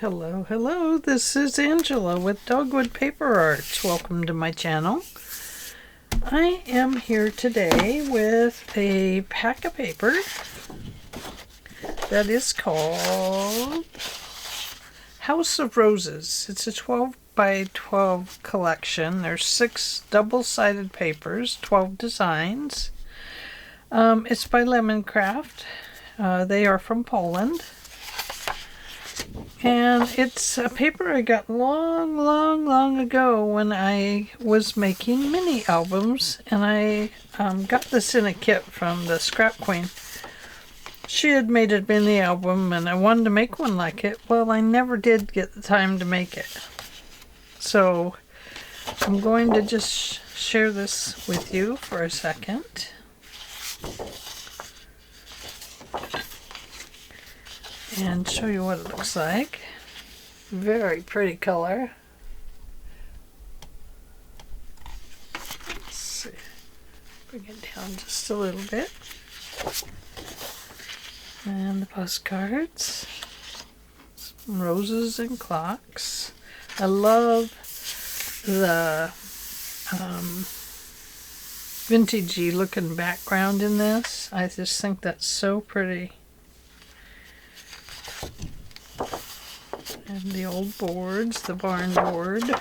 Hello, hello, this is Angela with Dogwood Paper Arts. Welcome to my channel. I am here today with a pack of paper that is called House of Roses. It's a 12 by 12 collection. There's 6 double-sided papers, 12 designs. It's by Lemoncraft. They are from Poland. And it's a paper I got long ago when I was making mini albums, and I got this in a kit from the Scrap Queen. She had made a mini album and I wanted to make one like it. Well, I never did get the time to make it. So I'm going to just share this with you for a second. And show you what it looks like. Very pretty color. Let's see. Bring it down just a little bit. And the postcards. Some roses and clocks. I love the vintagey looking background in this. I just think that's so pretty. And the old boards, the barn board. I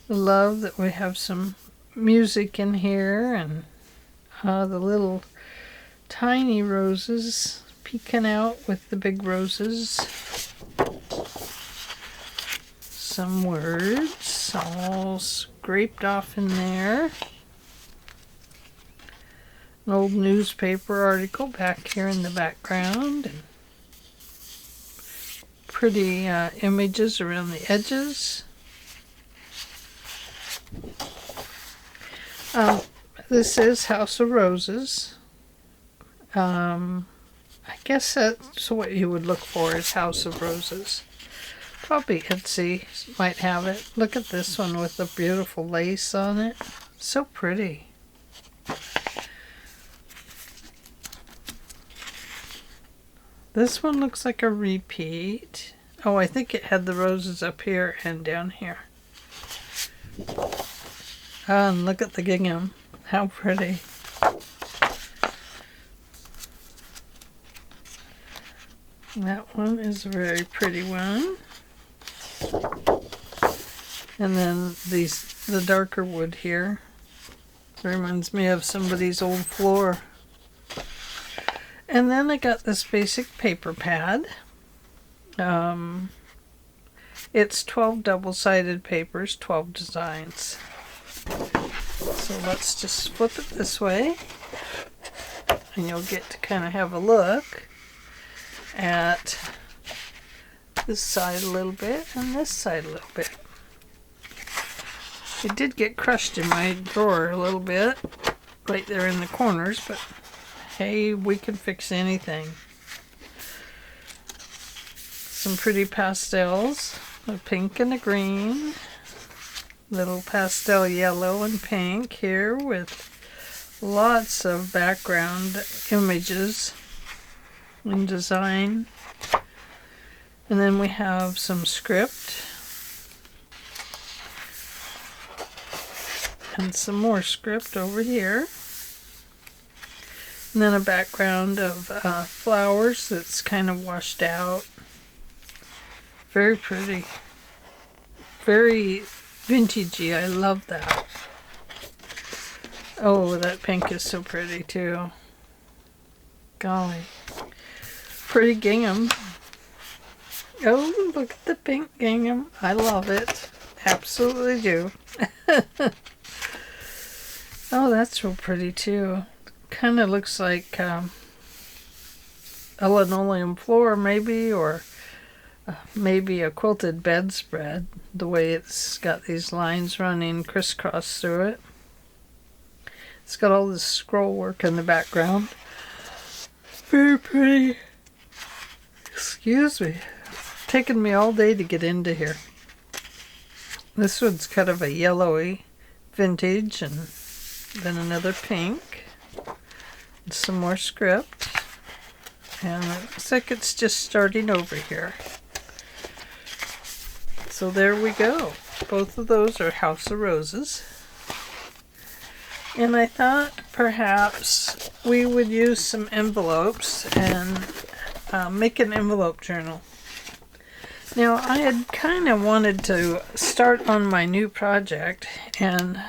love that we have some music in here, and the little tiny roses peeking out with the big roses. Some words all scraped off in there. An old newspaper article back here in the background, and pretty images around the edges. This is House of Roses. I guess that's what you would look for, is House of Roses. Probably Etsy might have it. Look at this one with the beautiful lace on it. So pretty. This one looks like a repeat. Oh, I think it had the roses up here and down here. And look at the gingham. How pretty. That one is a very pretty one. And then the darker wood here. Reminds me of somebody's old floor. And then I got this basic paper pad. It's 12 double-sided papers, 12 designs. So let's just flip it this way, and you'll get to kind of have a look at this side a little bit and this side a little bit. It did get crushed in my drawer a little bit, right there in the corners, but hey, we can fix anything. Some pretty pastels, a pink and a green, little pastel yellow and pink here with lots of background images and design. And then we have some script and some more script over here. And then a background of flowers that's kind of washed out. Very pretty. Very vintagey. I love that. Oh, that pink is so pretty too. Golly. Pretty gingham. Oh, look at the pink gingham. I love it. Absolutely do. Oh, that's real pretty too. Kind of looks like a linoleum floor maybe, or maybe a quilted bedspread, the way it's got these lines running crisscross through it. It's got all this scroll work in the background. Very pretty. Excuse me. It's taken me all day to get into here. This one's kind of a yellowy vintage, and then another pink. Some more script. And it looks like it's just starting over here. So there we go. Both of those are House of Roses. And I thought perhaps we would use some envelopes and make an envelope journal. Now, I had kind of wanted to start on my new project, and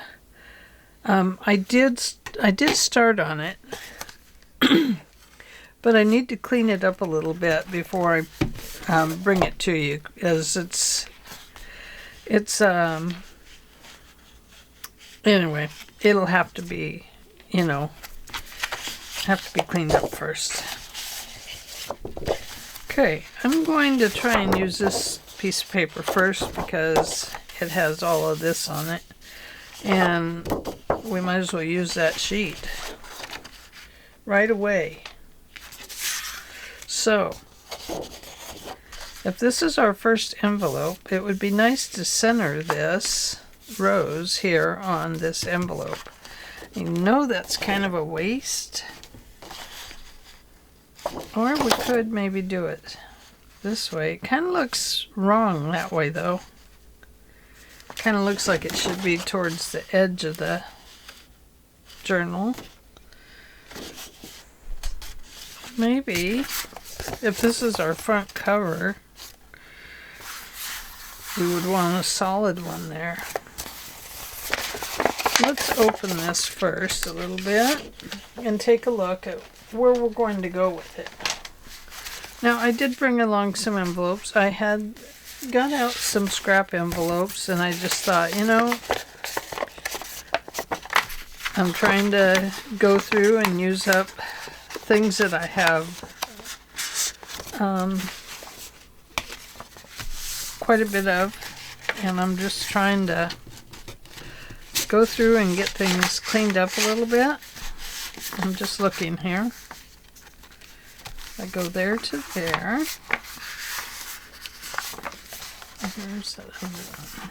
I did start on it, but I need to clean it up a little bit before I bring it to you, as anyway, it'll have to be, cleaned up first. Okay, I'm going to try and use this piece of paper first because it has all of this on it, and we might as well use that sheet right away. So, if this is our first envelope, it would be nice to center this rose here on this envelope. You know that's kind of a waste. Or we could maybe do it this way. It kind of looks wrong that way though. Kind of looks like it should be towards the edge of the journal. Maybe if this is our front cover, we would want a solid one there. Let's open this first a little bit and take a look at where we're going to go with it. Now, I did bring along some envelopes. I had got out some scrap envelopes, and I just thought, I'm trying to go through and use up things that I have quite a bit of, and I'm just trying to go through and get things cleaned up a little bit. I'm just looking here. I go there to there. Here's that other one.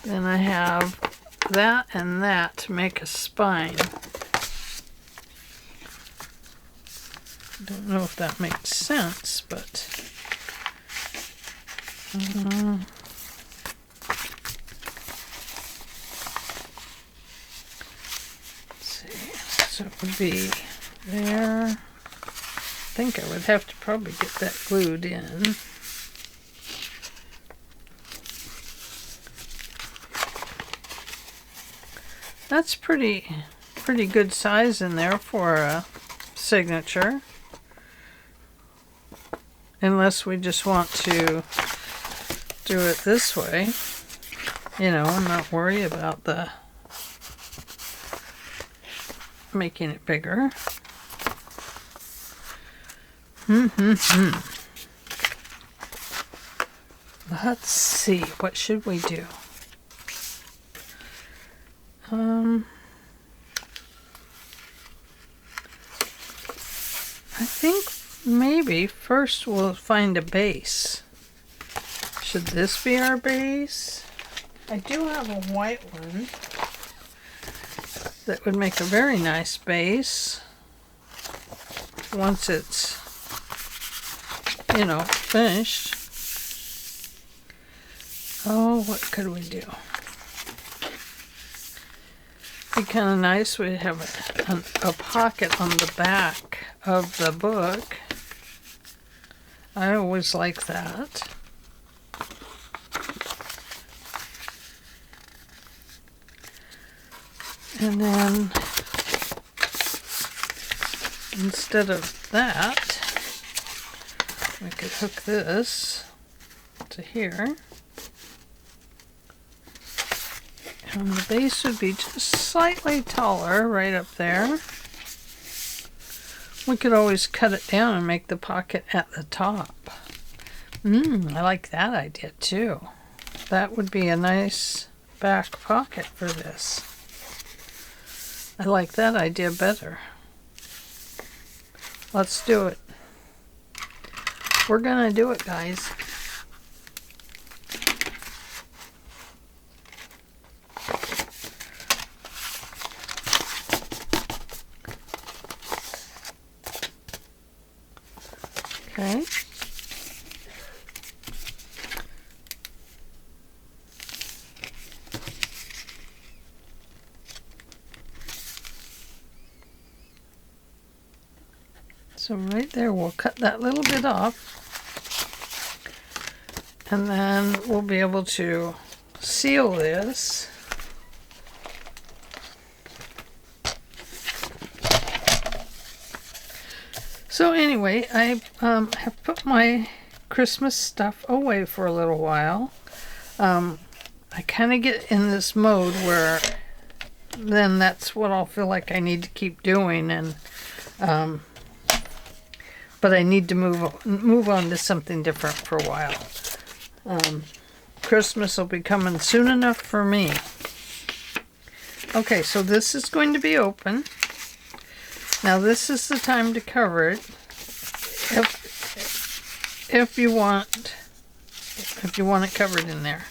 Then I have that and that to make a spine. Don't know if that makes sense, but so it would be there. I think I would have to probably get that glued in. That's pretty good size in there for a signature. Unless we just want to do it this way, and not worry about the making it bigger. Let's see, what should we do? I think maybe first we'll find a base. Should this be our base? I do have a white one that would make a very nice base once it's, finished. Oh, what could we do? Be kind of nice. We have a pocket on the back of the book. I always like that. And then instead of that, we could hook this to here. And the base would be just slightly taller right up there. We could always cut it down and make the pocket at the top. I like that idea too. That would be a nice back pocket for this. I like that idea better. Let's do it. We're gonna do it, guys. Okay. So right there, we'll cut that little bit off. And then we'll be able to seal this. So anyway, I have put my Christmas stuff away for a little while. I kind of get in this mode where then that's what I'll feel like I need to keep doing, and but I need to move on to something different for a while. Christmas will be coming soon enough for me. Okay, so this is going to be open. Now this is the time to cover it if you want it covered in there.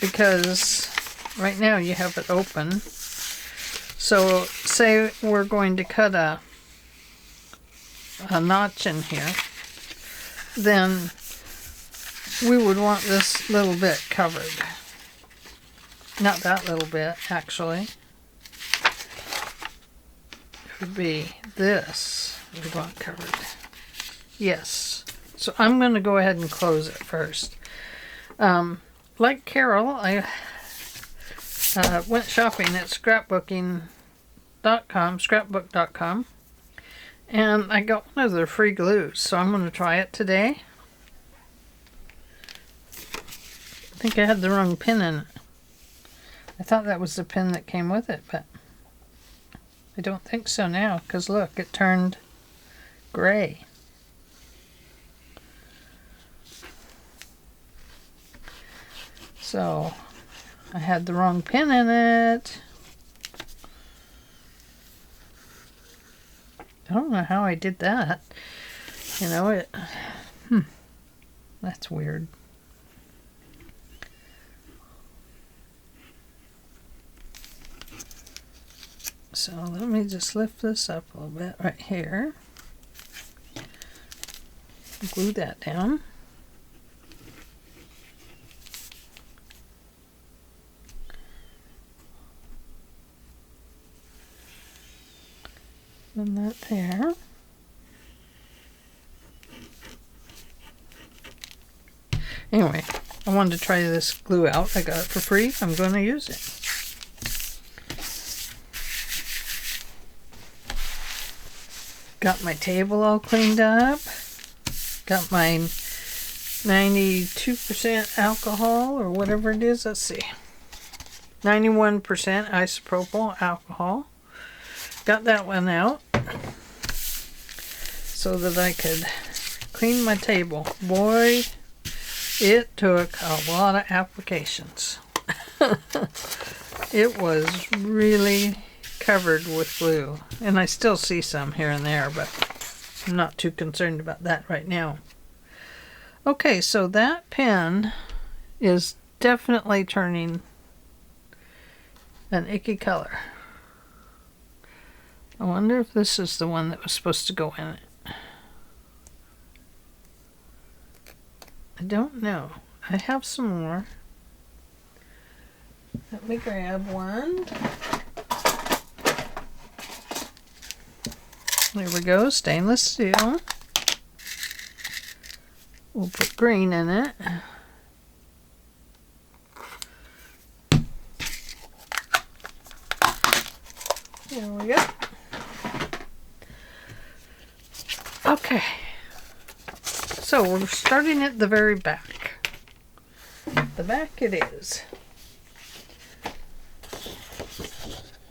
Because right now you have it open. So say we're going to cut a notch in here, then we would want this little bit covered. Not that little bit, actually. It would be this we'd want covered. Yes. So I'm going to go ahead and close it first. Like Carol, I went shopping at scrapbook.com, and I got one of their free glues, so I'm going to try it today. I think I had the wrong pin in it. I thought that was the pin that came with it, but I don't think so now, because look, it turned gray. So I had the wrong pin in it. I don't know how I did that. You know, that's weird. So let me just lift this up a little bit right here. Glue that down. And that there. Anyway, I wanted to try this glue out. I got it for free. I'm going to use it. Got my table all cleaned up. Got my 92% alcohol or whatever it is. Let's see. 91% isopropyl alcohol. Got that one out so that I could clean my table. Boy, it took a lot of applications. It was really covered with glue, and I still see some here and there, but I'm not too concerned about that right now. Okay, so that pen is definitely turning an icky color. I wonder if this is the one that was supposed to go in it. I don't know. I have some more. Let me grab one. There we go, stainless steel. We'll put green in it. There we go. Okay, so we're starting at the very back. The back it is.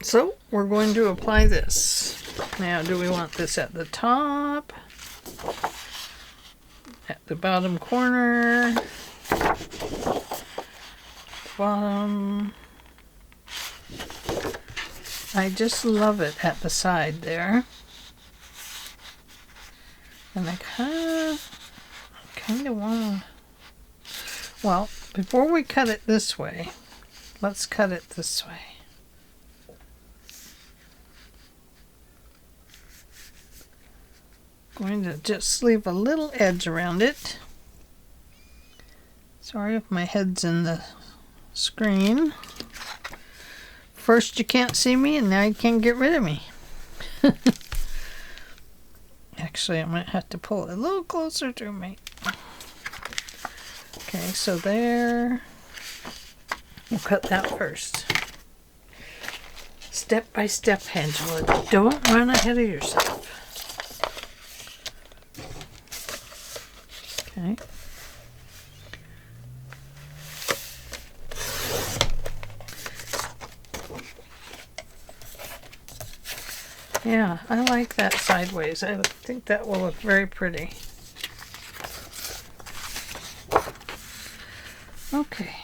So we're going to apply this. Now, do we want this at the top? At the bottom corner? Bottom? I just love it at the side there. And I kind of want to... Well, before we cut it this way, let's cut it this way. going to just leave a little edge around it. Sorry if my head's in the screen. First you can't see me, and now you can't get rid of me. Actually, I might have to pull it a little closer to me. Okay, so there. We'll cut that first. Step by step, Angela. Don't run ahead of yourself. Okay. Yeah, I like that sideways. I think that will look very pretty. Okay,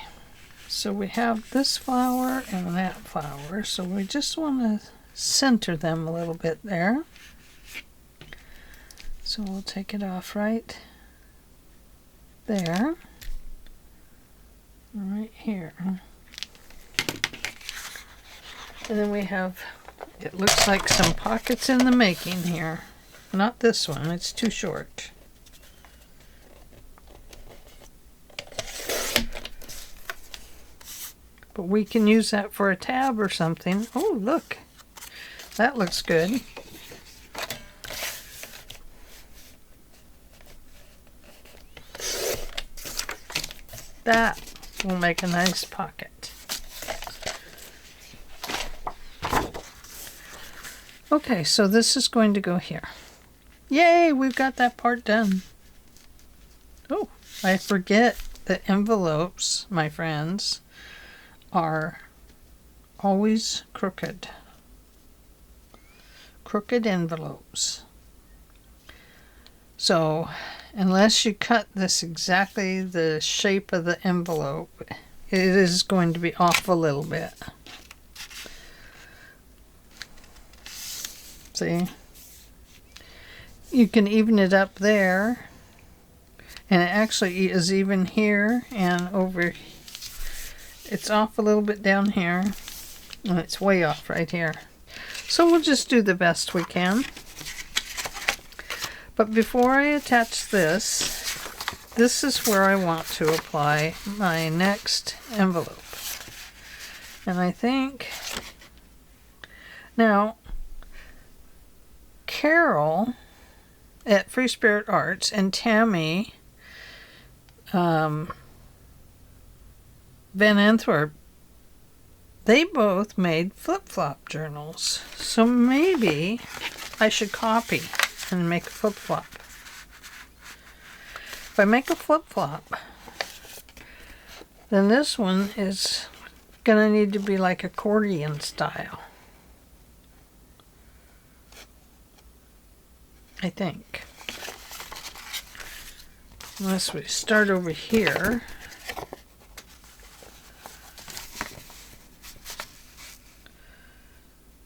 so we have this flower and that flower, so we just want to center them a little bit there. So we'll take it off right there, right here. And then we have, it looks like some pockets in the making here. Not this one, it's too short. But we can use that for a tab or something. Oh, look. That looks good. That will make a nice pocket. Okay, so this is going to go here. Yay, we've got that part done. Oh, I forget that envelopes, my friends, are always crooked. Crooked envelopes. So, unless you cut this exactly the shape of the envelope, it is going to be off a little bit. See? You can even it up there, and it actually is even here and over here. It's off a little bit down here, and it's way off right here. So we'll just do the best we can. But before I attach this, this is where I want to apply my next envelope. And I think, now, Carol at Free Spirit Arts and Tammy Van Antwerp, they both made flip-flop journals. So maybe I should copy and make a flip-flop. If I make a flip-flop, then this one is gonna need to be like accordion style. I think. Unless we start over here.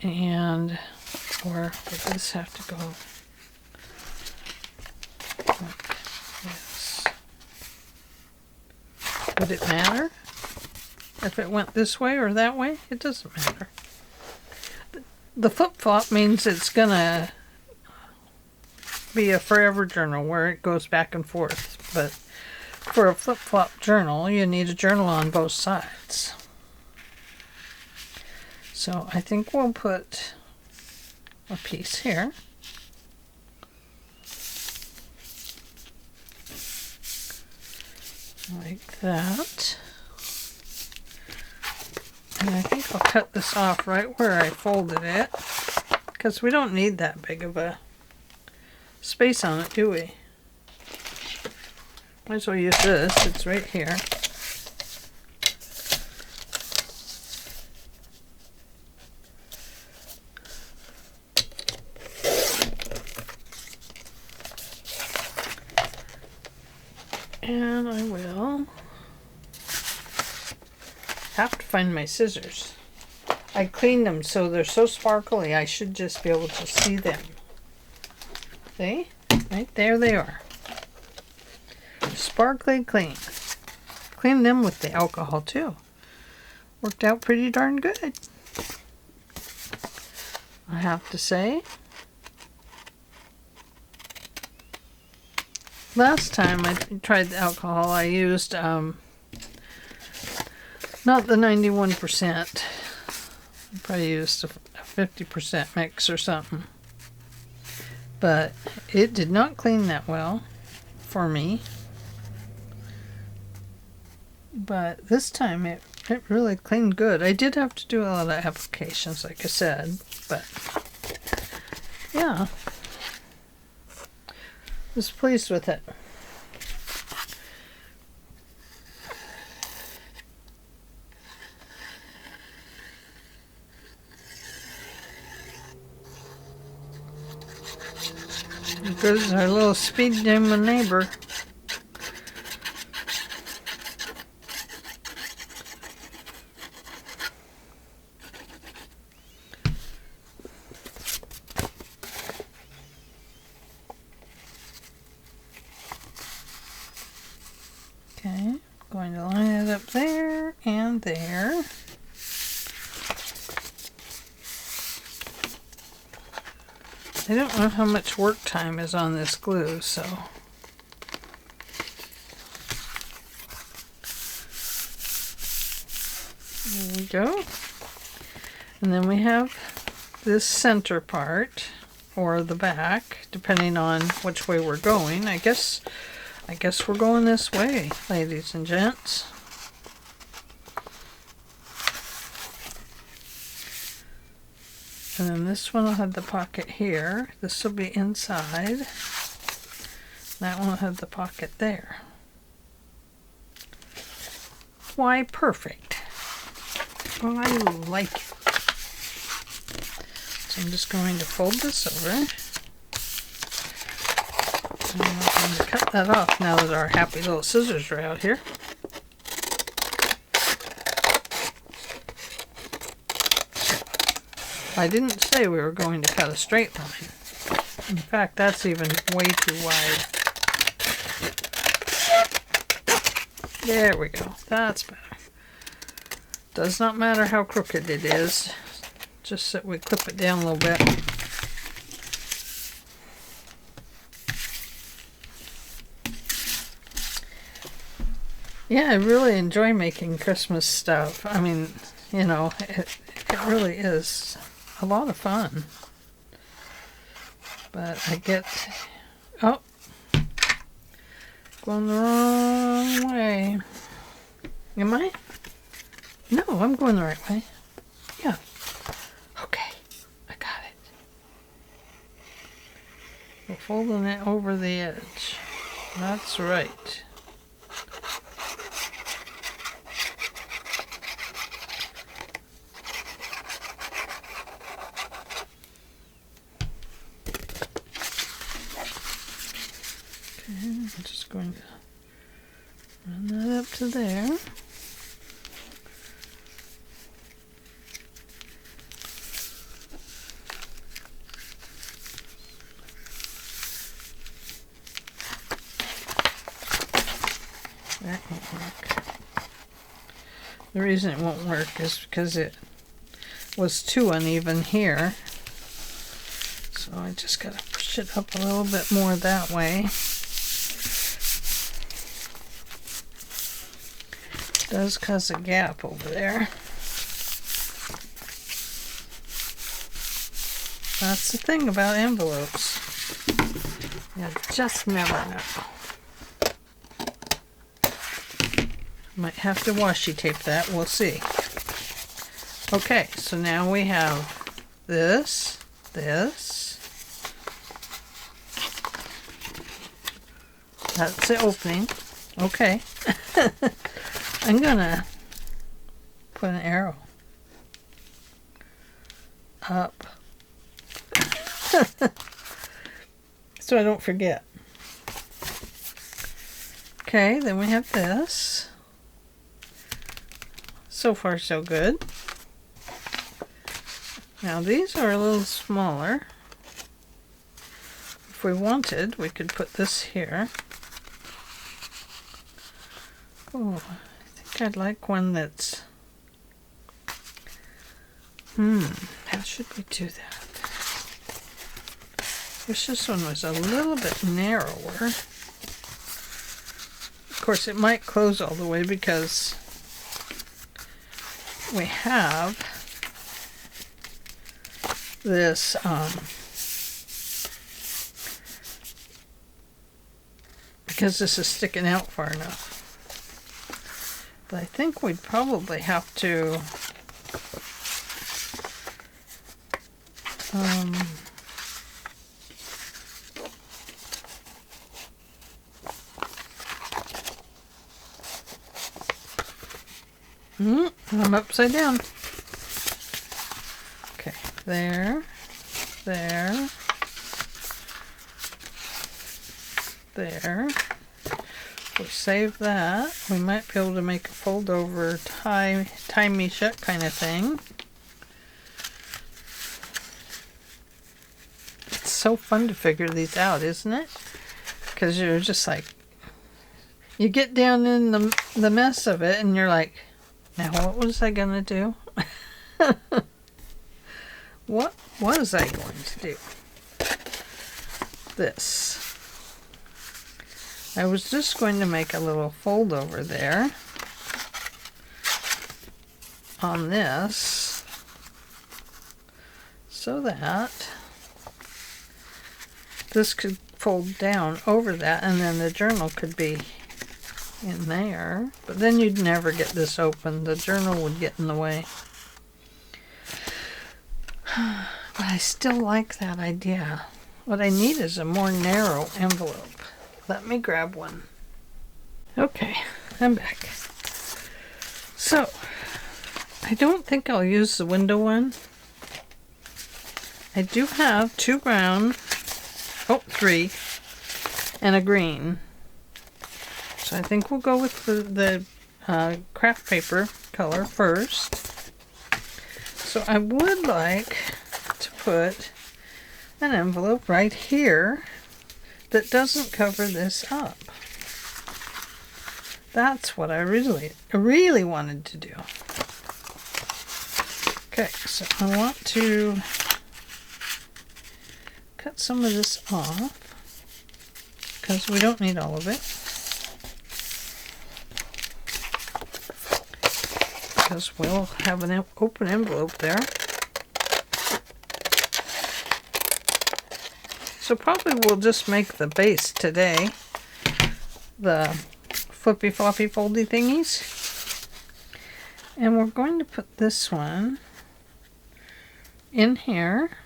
And, or does this have to go like this? Would it matter if it went this way or that way? It doesn't matter. The flip-flop means it's gonna be a forever journal where it goes back and forth. But for a flip-flop journal, you need a journal on both sides. So I think we'll put a piece here. Like that. And I think I'll cut this off right where I folded it, because we don't need that big of a space on it, do we? Might as well use this, it's right here. And I will have to find my scissors. I cleaned them so they're so sparkly I should just be able to see them. See? Right there they are. Sparkly clean. Cleaned them with the alcohol too. Worked out pretty darn good, I have to say. last time I tried the alcohol, I used not the 91%. I probably used a 50% mix or something. But it did not clean that well for me. But this time it really cleaned good. I did have to do a lot of applications, like I said, but yeah, was pleased with it. Good as our little speed demon neighbor. Okay, going to line it up there and there. I don't know how much work time is on this glue, so there we go. And then we have this center part, or the back, depending on which way we're going. I guess we're going this way, ladies and gents. And then this one will have the pocket here. This will be inside. That one will have the pocket there. Why, perfect. Well, I like it. So I'm just going to fold this over. And I'm going to cut that off now that our happy little scissors are out here. I didn't say we were going to cut a straight line. In fact, that's even way too wide. There we go. That's better. Does not matter how crooked it is. Just that we clip it down a little bit. Yeah, I really enjoy making Christmas stuff. I mean, you know, it really is a lot of fun. But I get, oh, going the wrong way. Am I? No, I'm going the right way. Yeah. Okay, I got it. We're folding it over the edge. That's right. I'm just going to run that up to there. That won't work. The reason it won't work is because it was too uneven here. So I just got to push it up a little bit more that way. Does cause a gap over there. That's the thing about envelopes. You just never know. Might have to washi tape that, we'll see. Okay, so now we have this. That's the opening. Okay. I'm gonna put an arrow up so I don't forget. Okay, then we have this. So far so good. Now these are a little smaller. If we wanted, we could put this here. Oh, I think I'd like one that's... how should we do that? Wish this one was a little bit narrower. Of course, it might close all the way because we have this because this is sticking out far enough. But I think we'd probably have to I'm upside down. Okay, there, there, there. We'll save that. We might be able to make a fold over tie me shut kind of thing. It's so fun to figure these out, isn't it? Because you're just like, you get down in the mess of it and you're like, now what was I going to do? What was I going to do? This. I was just going to make a little fold over there on this so that this could fold down over that and then the journal could be in there, but then you'd never get this open. The journal would get in the way. But I still like that idea. What I need is a more narrow envelope. Let me grab one. Okay, I'm back. So, I don't think I'll use the window one. I do have 2 brown, 3, and a green. So I think we'll go with the craft paper color first. So I would like to put an envelope right here that doesn't cover this up. That's what I really wanted to do. Okay, so I want to cut some of this off because we don't need all of it. Because we'll have an open envelope there. So probably we'll just make the base today the flippy floppy foldy thingies. And we're going to put this one in here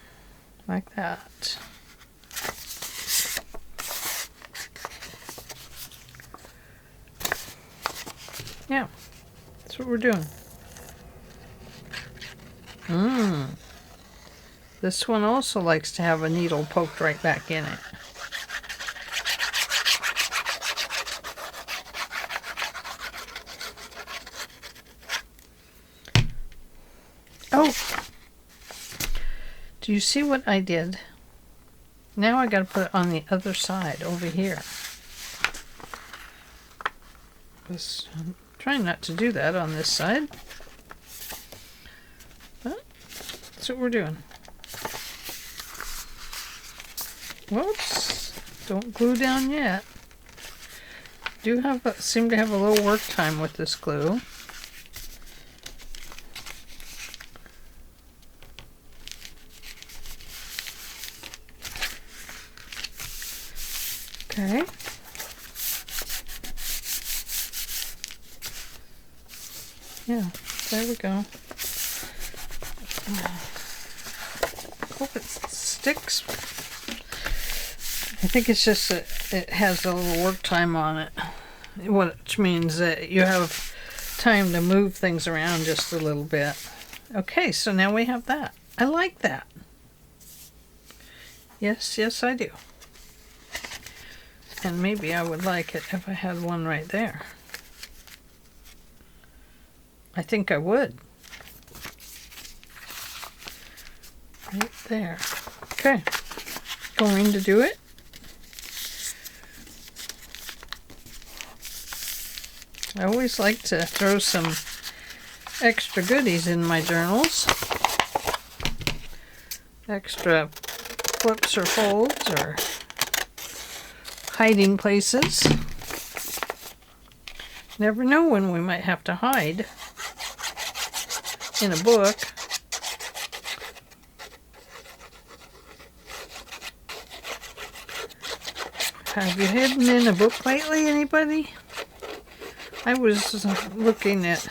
like that. Yeah, that's what we're doing. This one also likes to have a needle poked right back in it. Oh! Do you see what I did? Now I gotta put it on the other side over here. I'm trying not to do that on this side. But that's what we're doing. Whoops! Don't glue down yet. Seem to have a little work time with this glue. Okay. Yeah, there we go. Hope it sticks. I think it's just that it has a little work time on it, which means that you have time to move things around just a little bit. Okay, so now we have that. I like that. Yes, yes I do. And maybe I would like it if I had one right there. I think I would. Right there. Okay, going to do it. I always like to throw some extra goodies in my journals. Extra flips or folds or hiding places. Never know when we might have to hide in a book. Have you hidden in a book lately, anybody? I was looking at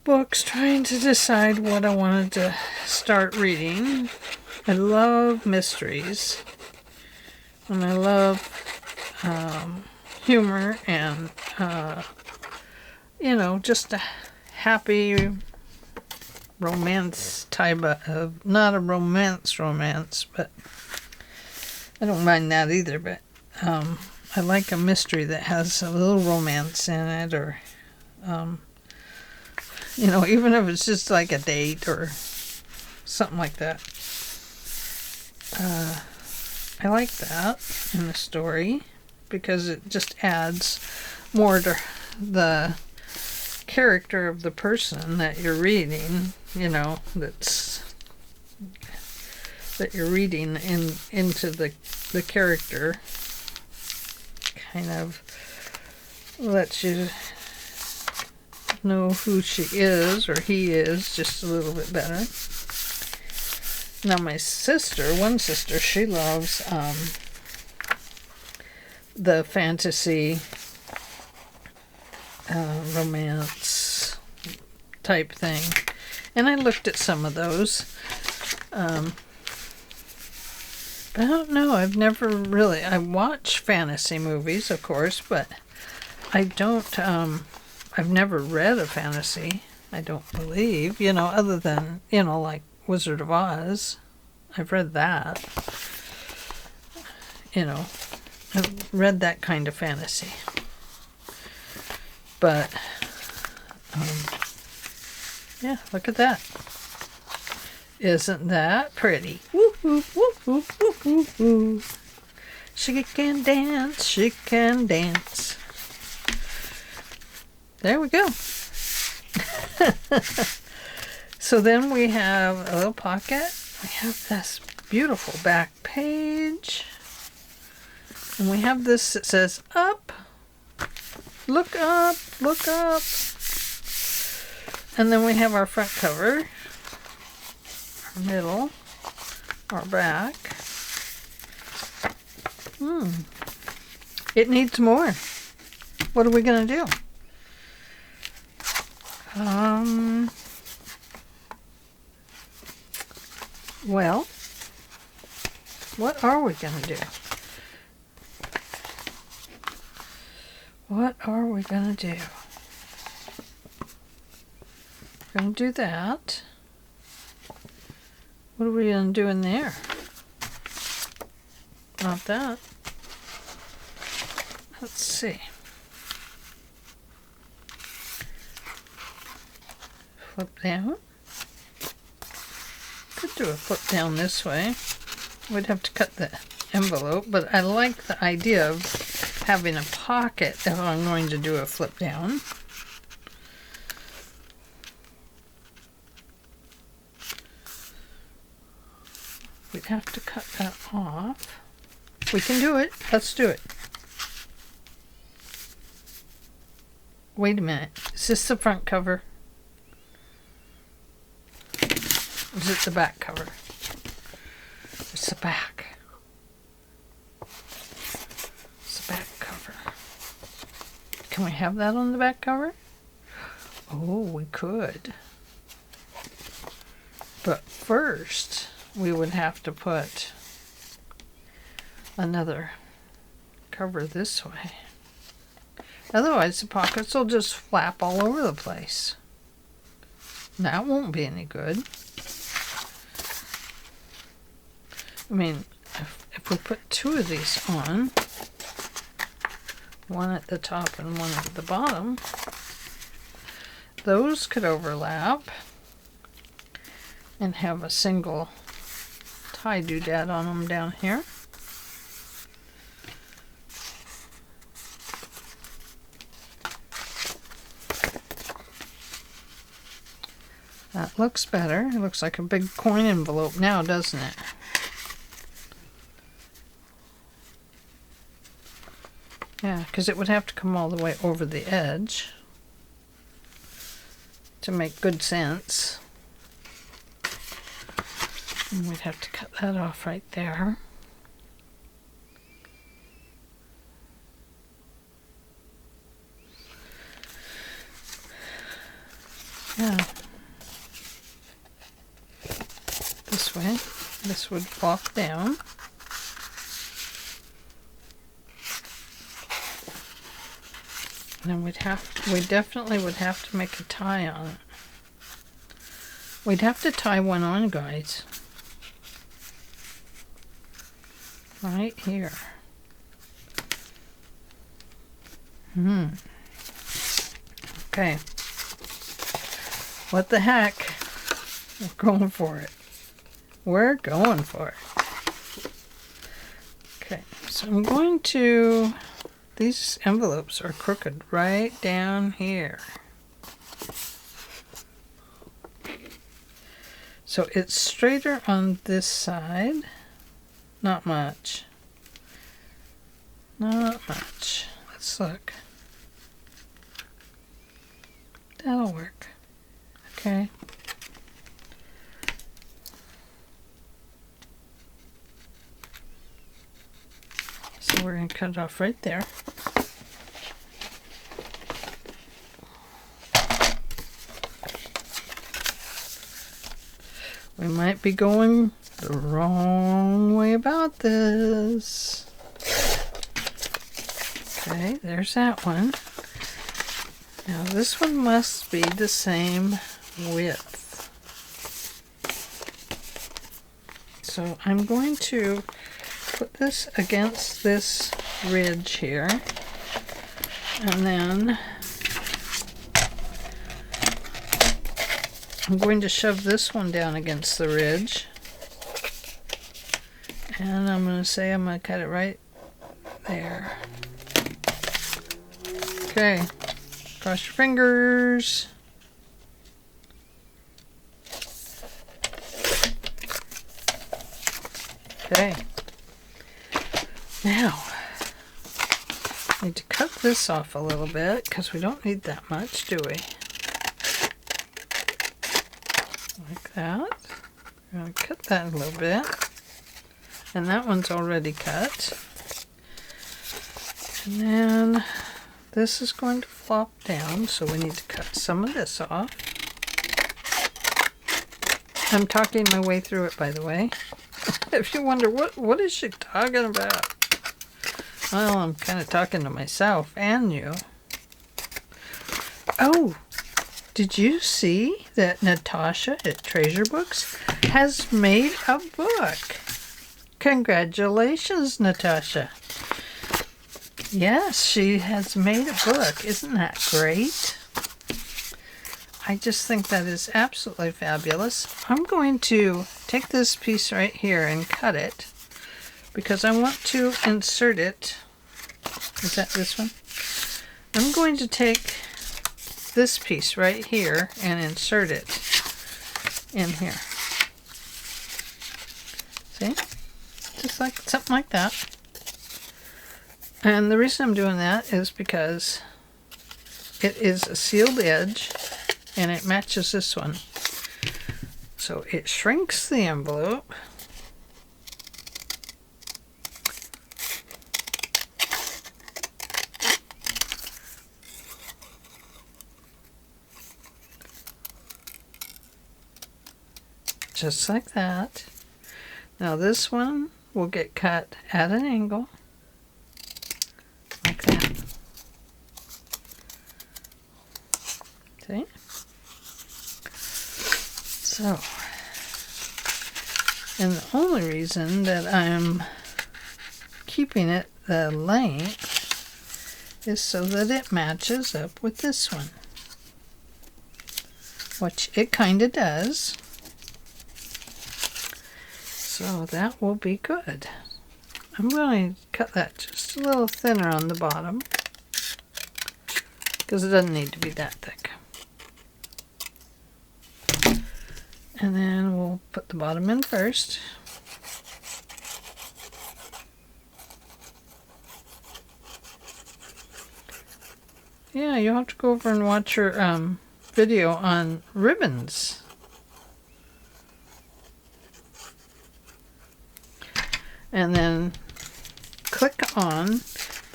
books, trying to decide what I wanted to start reading. I love mysteries, and I love humor and, just a happy romance type of, not a romance, but I don't mind that either, but I like a mystery that has a little romance in it, or, even if it's just like a date or something like that. I like that in the story because it just adds more to the character of the person that you're reading, that you're reading into the character. Kind of lets you know who she is or he is just a little bit better. Now my one sister, she loves the fantasy romance type thing, and I looked at some of those. But I don't know, I've never really, I watch fantasy movies, of course, but I don't, I've never read a fantasy, I don't believe, other than, like Wizard of Oz. I've read that. I've read that kind of fantasy. But, yeah, look at that. Isn't that pretty? Woo, woo, woo, woo, woo, woo, woo. She can dance, she can dance. There we go. So then we have a little pocket. We have this beautiful back page. And we have this that says up. Look up, look up. And then we have our front cover. Our middle. Our back. It needs more. What are we going to do? Well, what are we going to do? What are we going to do? We're going to do that. What are we going to do in there? Not that. Let's see. Flip down. Could do a flip down this way. We'd have to cut the envelope, but I like the idea of having a pocket if I'm going to do a flip down. We'd have to cut that off. We can do it. Let's do it. Wait a minute. Is this the front cover? Or is it the back cover? It's the back. It's the back cover. Can we have that on the back cover? Oh, we could. But first, we would have to put another cover this way. Otherwise, the pockets will just flap all over the place. That won't be any good. I mean, if we put two of these on, one at the top and one at the bottom, those could overlap and have a single tie doodad on them down here. That looks better. It looks like a big coin envelope now, doesn't it? Yeah, because it would have to come all the way over the edge to make good sense. And we'd have to cut that off right there. Yeah. This way. This would flop down. And then we definitely would have to make a tie on it. We'd have to tie one on, guys. Right here. Okay. What the heck? We're going for it. We're going for it. Okay, so I'm going to... These envelopes are crooked right down here. So it's straighter on this side. Not much. Not much. Let's look. That'll work. Okay. So we're going to cut it off right there. We might be going the wrong way about this. Okay, there's that one. Now this one must be the same width. So I'm going to put this against this ridge here, and then I'm going to shove this one down against the ridge, and I'm going to cut it right there. Okay, cross your fingers. Okay. Now, I need to cut this off a little bit because we don't need that much, do we? Like that. I'm going to cut that a little bit. And that one's already cut. And then this is going to flop down, so we need to cut some of this off. I'm talking my way through it, by the way. If you wonder, what is she talking about? Well, I'm kind of talking to myself and you. Oh, did you see that Natasha at Treasure Books has made a book? Congratulations, Natasha. Yes, she has made a book. Isn't that great? I just think that is absolutely fabulous. I'm going to take this piece right here and cut it because I want to insert it. Is that this one? I'm going to take this piece right here and insert it in here. See? Just like something like that. And the reason I'm doing that is because it is a sealed edge and it matches this one. So it shrinks the envelope. Just like that. Now this one will get cut at an angle. Like that. See? So, and the only reason that I'm keeping it the length is so that it matches up with this one, which it kind of does. So that will be good. I'm going to cut that just a little thinner on the bottom because it doesn't need to be that thick. And then we'll put the bottom in first. Yeah, you'll have to go over and watch her video on ribbons. And then click on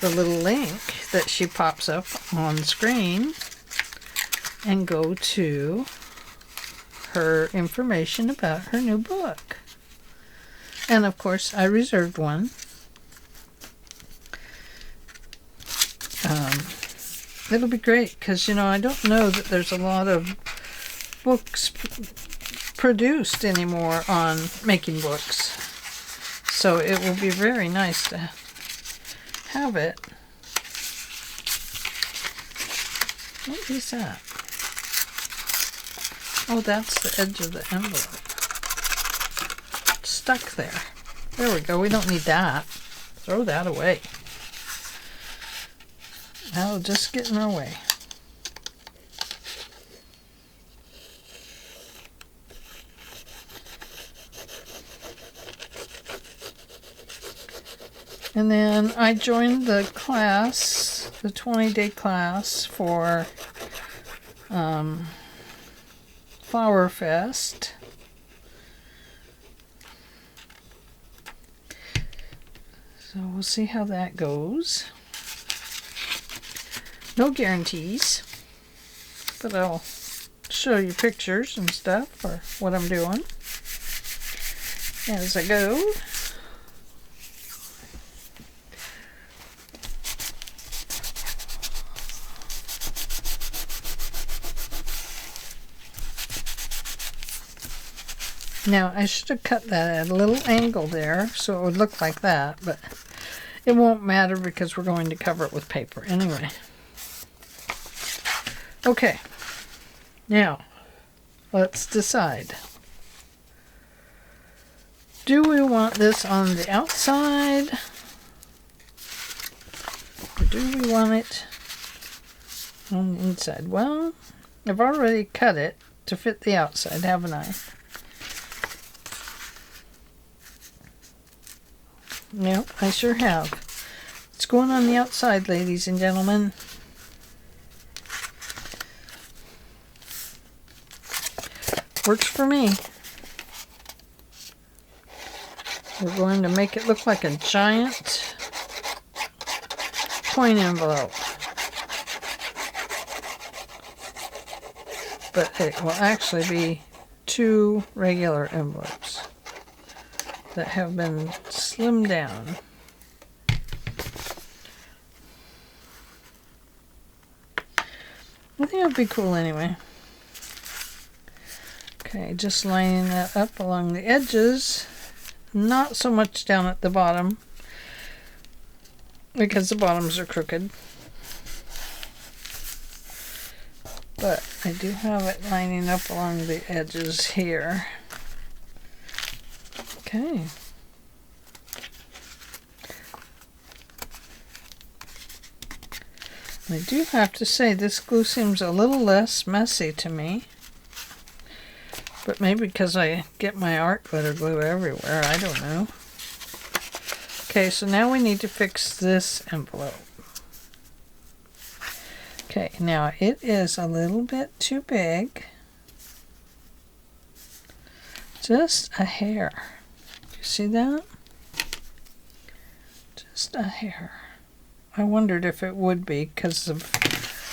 the little link that she pops up on screen and go to her information about her new book. And of course, I reserved one. It'll be great because, you know, I don't know that there's a lot of books produced anymore on making books. So it will be very nice to have it. What is that? Oh, that's the edge of the envelope. It's stuck there. There we go. We don't need that. Throw that away. That'll just get in our way. And then I joined the class, the 20-day class for Flower Fest. So we'll see how that goes. No guarantees, but I'll show you pictures and stuff for what I'm doing as I go. Now, I should have cut that at a little angle there so it would look like that, but it won't matter because we're going to cover it with paper anyway. Okay, now let's decide. Do we want this on the outside? Or do we want it on the inside? Well, I've already cut it to fit the outside, haven't I? No, I sure have. It's going on the outside, ladies and gentlemen. Works for me. We're going to make it look like a giant coin envelope. But it will actually be 2 regular envelopes that have been slimmed down. I think it would be cool anyway. Okay, just lining that up along the edges, not so much down at the bottom because the bottoms are crooked. But I do have it lining up along the edges here. Okay. I do have to say this glue seems a little less messy to me. But maybe because I get my art glitter glue everywhere, I don't know. Okay, so now we need to fix this envelope. Okay, now it is a little bit too big. Just a hair. Do you see that? Just a hair. I wondered if it would be because of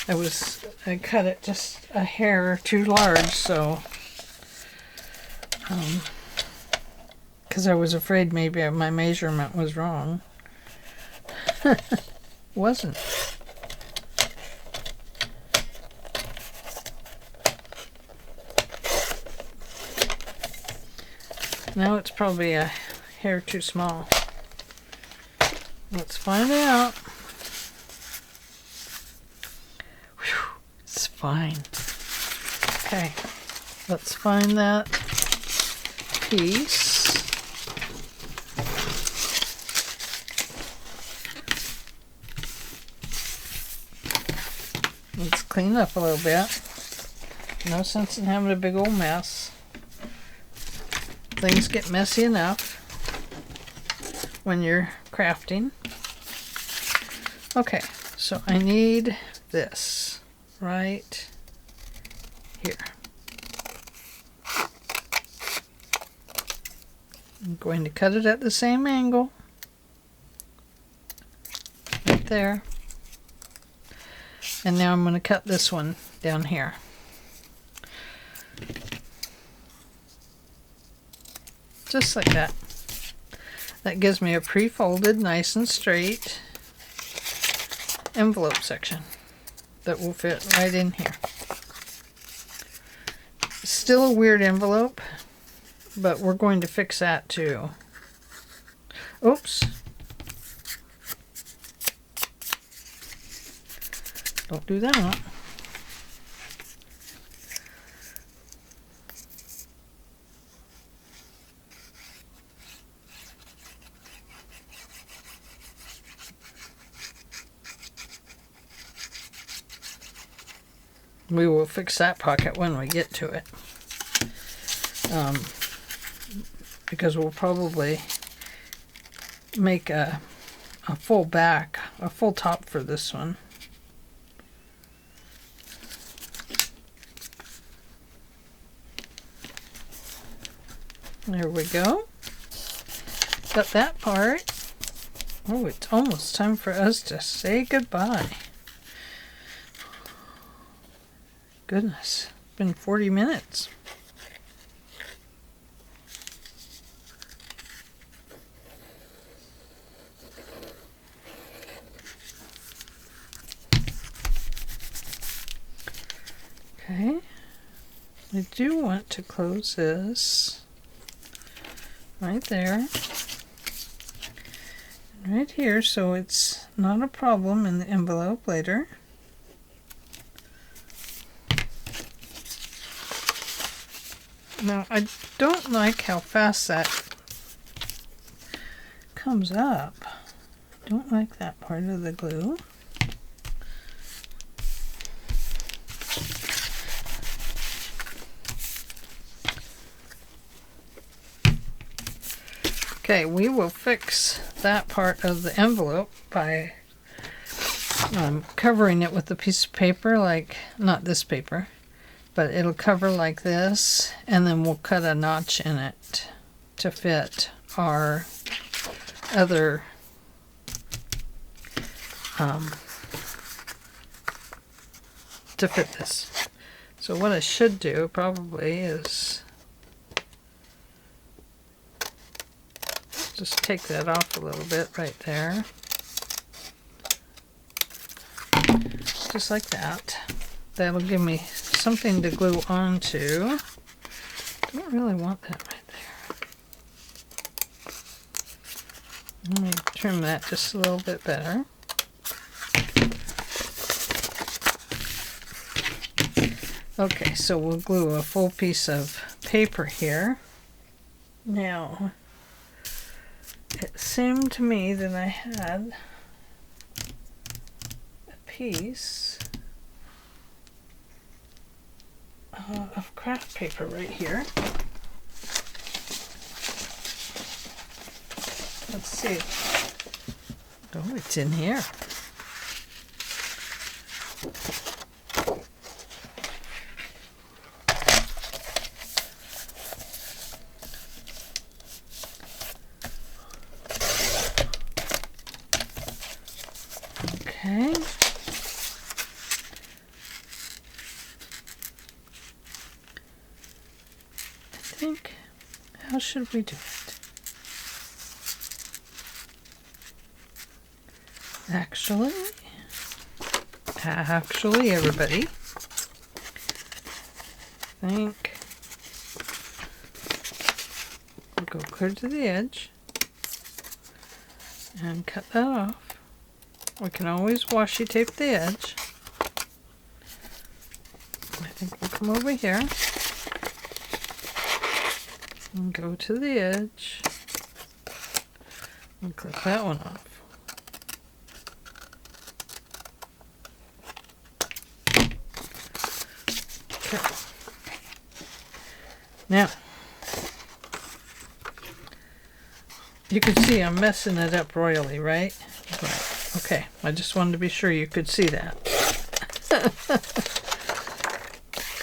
I cut it just a hair too large, so because I was afraid maybe my measurement was wrong. Wasn't. Now it's probably a hair too small. Let's find out. Whew, it's fine. Okay, let's find that piece. Let's clean up a little bit. No sense in having a big old mess. Things get messy enough when you're crafting. Okay, so I need this right here. I'm going to cut it at the same angle, right there. And now I'm going to cut this one down here. Just like that. That gives me a pre-folded, nice and straight envelope section that will fit right in here. Still a weird envelope, but we're going to fix that too. Oops. Don't do that. We will fix that pocket when we get to it. Because we'll probably make a full back, a full top for this one. There we go. Got that part. Oh, it's almost time for us to say goodbye. Goodness, it's been 40 minutes. Okay, I do want to close this right there, and right here, so it's not a problem in the envelope later. Now, I don't like how fast that comes up. Don't like that part of the glue. Okay, we will fix that part of the envelope by covering it with a piece of paper, like, not this paper, but it'll cover like this, and then we'll cut a notch in it to fit our other to fit this. So what I should do probably is just take that off a little bit right there, just like that. That'll give me something to glue onto. Don't really want that right there. Let me trim that just a little bit better. Okay, so we'll glue a full piece of paper here. Now, it seemed to me that I had a piece of craft paper right here. Let's see. Oh, it's in here. Okay. How should we do it? Actually, everybody, I think we'll go clear to the edge and cut that off. We can always washi tape the edge. I think we'll come over here and go to the edge and clip that one off. Okay. Now, you can see I'm messing it up royally, right? Right. Okay, I just wanted to be sure you could see that.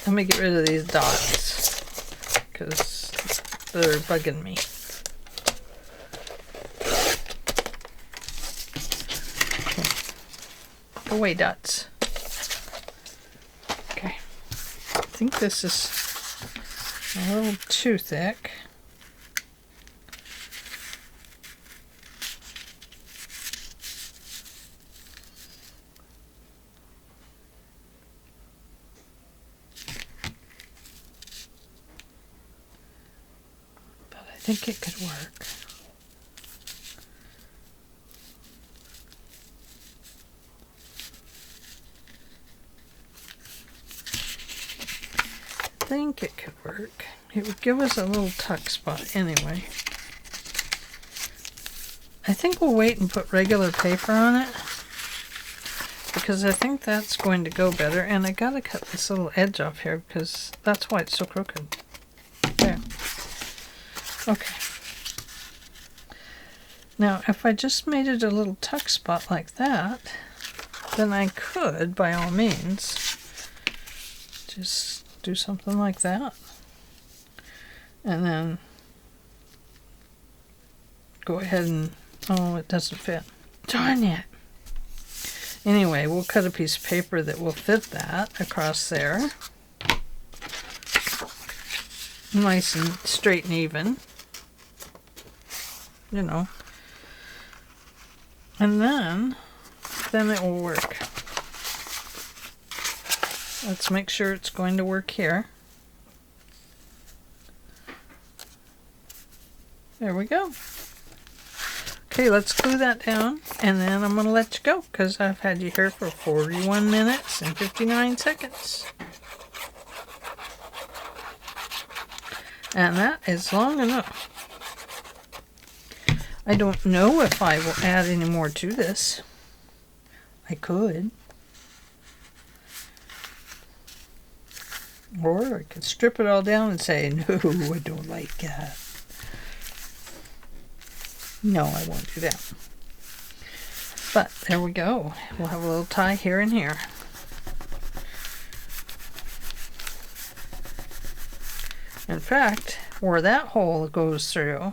Let me get rid of these dots because they're bugging me. Okay. Go away, dots. Okay. I think this is a little too thick. I think it could work. I think it could work. It would give us a little tuck spot anyway. I think we'll wait and put regular paper on it because I think that's going to go better. And I gotta cut this little edge off here because that's why it's so crooked. There. Okay. Now, if I just made it a little tuck spot like that, then I could, by all means, just do something like that. And then go ahead and, oh, it doesn't fit. Darn it. Anyway, we'll cut a piece of paper that will fit that across there. Nice and straight and even. You know. And then it will work. Let's make sure it's going to work here. There we go. Okay, let's glue that down, and then I'm going to let you go because I've had you here for 41 minutes and 59 seconds. And that is long enough. I don't know if I will add any more to this. I could. Or I could strip it all down and say, no, I don't like that. No, I won't do that. But there we go. We'll have a little tie here and here. In fact, where that hole goes through,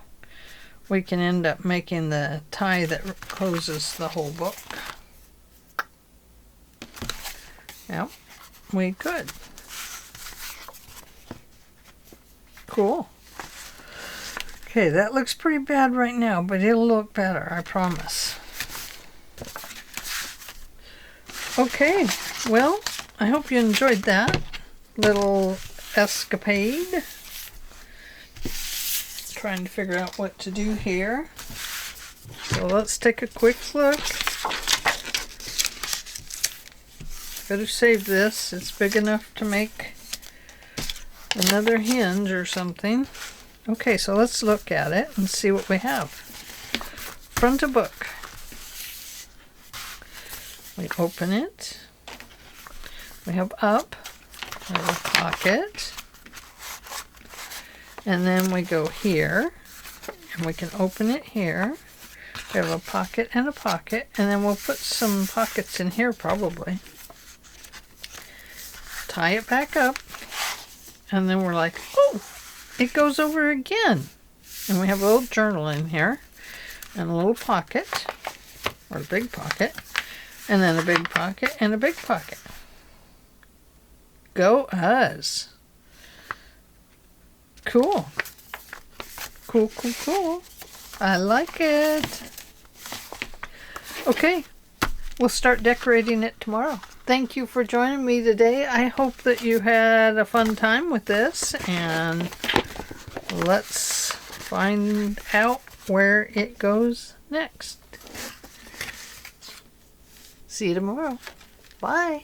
we can end up making the tie that closes the whole book. Yep, we could. Cool. Okay, that looks pretty bad right now, but it'll look better, I promise. Okay, well, I hope you enjoyed that little escapade. Trying to figure out what to do here. So let's take a quick look. Better save this. It's big enough to make another hinge or something. Okay, so let's look at it and see what we have. Front of book. We open it. We have up. We have a pocket. And then we go here, and we can open it here. We have a pocket, and then we'll put some pockets in here probably. Tie it back up, and then we're like, oh, it goes over again. And we have a little journal in here, and a little pocket, or a big pocket, and then a big pocket, and a big pocket. Go us. Cool. Cool, cool, cool. I like it. Okay, we'll start decorating it tomorrow. Thank you for joining me today. I hope that you had a fun time with this, and let's find out where it goes next. See you tomorrow. Bye.